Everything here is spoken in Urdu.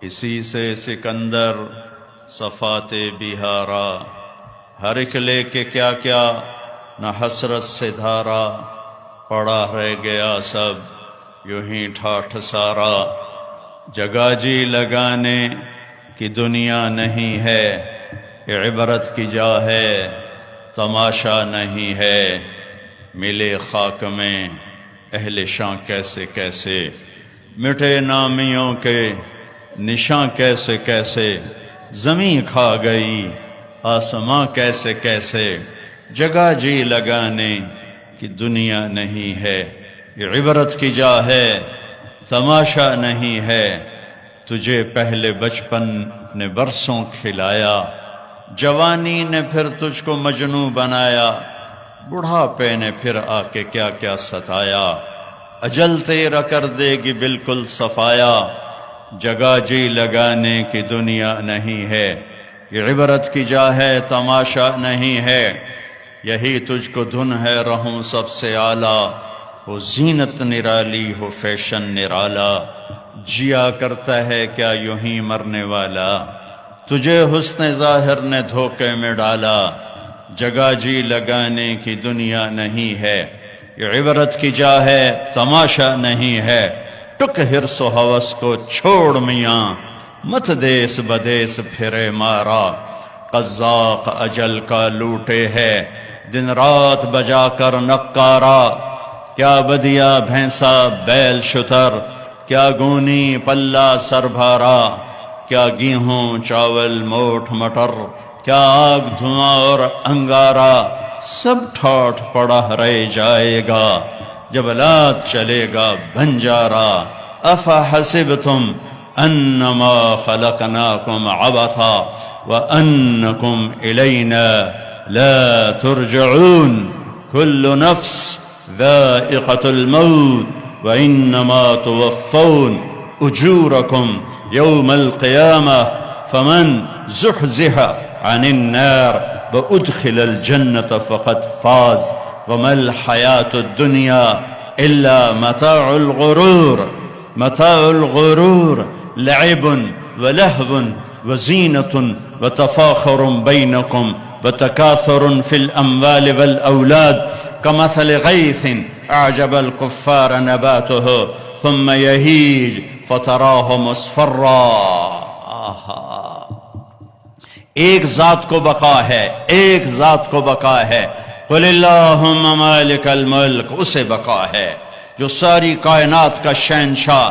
اسی سے سکندر صفات بہارا، ہر ایک لے کے کیا کیا نہ حسرت سے دھارا، پڑا رہ گیا سب یوں ہی ٹھاٹھ سارا۔ جگہ جی لگانے کی دنیا نہیں ہے، یہ عبرت کی جا ہے تماشا نہیں ہے۔ ملے خاک میں اہل شاں کیسے کیسے، مٹے نامیوں کے نشاں کیسے کیسے، زمین کھا گئی آسماں کیسے کیسے۔ جگہ جی لگانے کی دنیا نہیں ہے، یہ عبرت کی جا ہے تماشا نہیں ہے۔ تجھے پہلے بچپن نے برسوں کھلایا، جوانی نے پھر تجھ کو مجنوں بنایا، بڑھاپے نے پھر آ کے کیا کیا ستایا۔ اجل تیرا کر دے گی بالکل صفایا، جگہ جی لگانے کی دنیا نہیں ہے، یہ عبرت کی جا ہے تماشا نہیں ہے۔ یہی تجھ کو دھن ہے رہوں سب سے اعلیٰ، ہو زینت نرالی ہو فیشن نرالا، جیا کرتا ہے کیا یوں ہی مرنے والا، تجھے حسن ظاہر نے دھوکے میں ڈالا۔ جگہ جی لگانے کی دنیا نہیں ہے، یہ عبرت کی جا ہے تماشا نہیں ہے۔ ٹک حرص و ہوس کو چھوڑ میاں، مت دیس بدیس پھرے مارا، قزاق اجل کا لوٹے ہے دن رات بجا کر نقارا۔ کیا بدیا بھینسا بیل شتر، کیا گونی پلہ سر بھارا، کیا گیہوں چاول موٹ مٹر، کیا آگ دھواں اور انگارا، سب ٹھاٹھ پڑا رہ جائے گا جب لات چلے گا بنجارا۔ افحسبتم انما خلقناکم عبثا وانکم الینا لا ترجعون، كل نفس ذائقة الموت وإنما توفون أجوركم يوم القيامة فمن زحزح عن النار وأدخل الجنة فقد فاز وما الحياة الدنيا إلا متاع الغرور۔ متاع الغرور لعب ولهو وزينة وتفاخر بينكم وتكاثر في الأموال والأولاد كمثل غيث أعجب الكفار نباته ثم يهيج فتراه مصفرا۔ ایک ذات کو بقا ہے، ایک ذات کو بقا ہے، قل اللہم مالک الملک، اسے بقا ہے جو ساری کائنات کا شہنشاہ